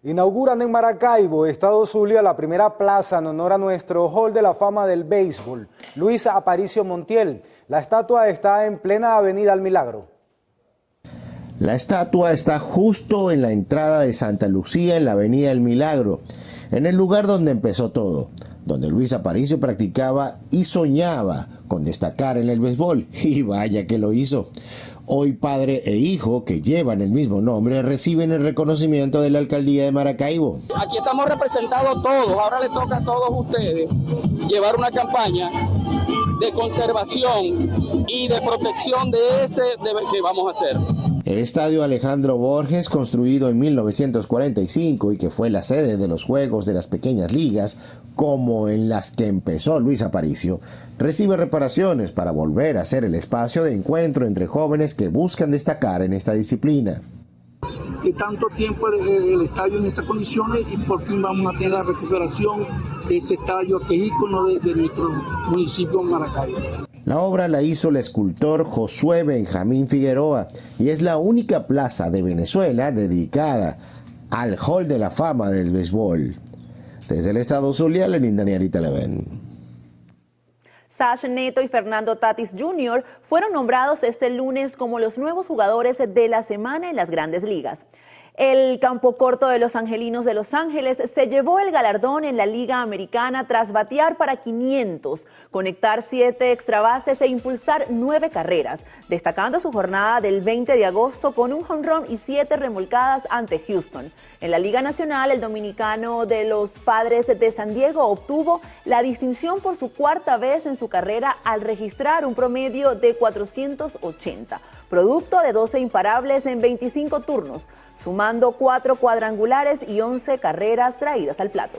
Inauguran en Maracaibo, Estado Zulia, la primera plaza en honor a nuestro Hall de la Fama del Béisbol, Luis Aparicio Montiel. La estatua está en plena Avenida El Milagro.
La estatua está justo en la entrada de Santa Lucía, en la Avenida El Milagro, en el lugar donde empezó todo, donde Luis Aparicio practicaba y soñaba con destacar en el béisbol, y vaya que lo hizo. Hoy padre e hijo, que llevan el mismo nombre, reciben el reconocimiento de la alcaldía de Maracaibo.
Aquí estamos representados todos, ahora le toca a todos ustedes llevar una campaña de conservación y de protección de ese que vamos a hacer.
El estadio Alejandro Borges, construido en 1945 y que fue la sede de los Juegos de las Pequeñas Ligas, como en las que empezó Luis Aparicio, recibe reparaciones para volver a ser el espacio de encuentro entre jóvenes que buscan destacar en esta disciplina.
De tanto tiempo el estadio en esas condiciones y por fin vamos a tener la recuperación de ese estadio que es ícono de nuestro municipio de Maracaibo.
La obra la hizo el escultor Josué Benjamín Figueroa y es la única plaza de Venezuela dedicada al Hall de la Fama del béisbol. Desde el estado Zulia, Lenín Daniel y Televen.
Sash Neto y Fernando Tatis Jr. fueron nombrados este lunes como los nuevos jugadores de la semana en las Grandes Ligas. El campo corto de los Angelinos de Los Ángeles se llevó el galardón en la Liga Americana tras batear para 500, conectar 7 extra bases e impulsar 9 carreras, destacando su jornada del 20 de agosto con un home run y 7 remolcadas ante Houston. En la Liga Nacional, el dominicano de los Padres de San Diego obtuvo la distinción por su 4ª vez en su carrera al registrar un promedio de 480, producto de 12 imparables en 25 turnos, sumando 4 cuadrangulares y 11 carreras traídas al plato.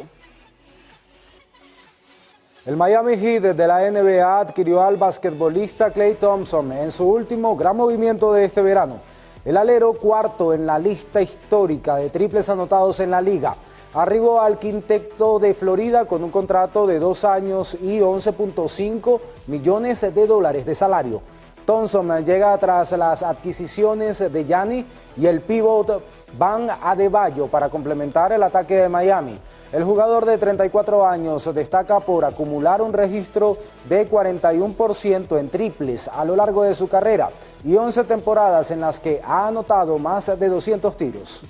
El Miami Heat de la NBA adquirió al basquetbolista Klay Thompson en su último gran movimiento de este verano. El alero, cuarto en la lista histórica de triples anotados en la liga, arribó al quinteto de Florida con un contrato de 2 años y $11.5 millones de salario. Thompson llega tras las adquisiciones de Giannis y el pívot Bam Adebayo para complementar el ataque de Miami. El jugador de 34 años destaca por acumular un registro de 41% en triples a lo largo de su carrera y 11 temporadas en las que ha anotado más de 200 tiros.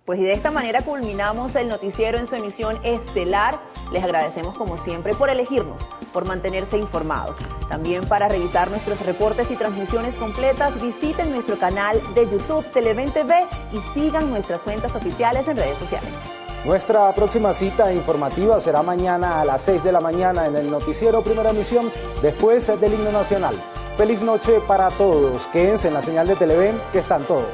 Pues y de esta manera culminamos el noticiero en su emisión estelar. Les agradecemos como siempre por elegirnos, por mantenerse informados. También para revisar nuestros reportes y transmisiones completas, visiten nuestro canal de YouTube Televen TV y sigan nuestras cuentas oficiales en redes sociales.
Nuestra próxima cita informativa será mañana a las 6 de la mañana en el noticiero Primera Emisión, después del himno nacional. Feliz noche para todos. Quédense en la señal de Televen, que están todos.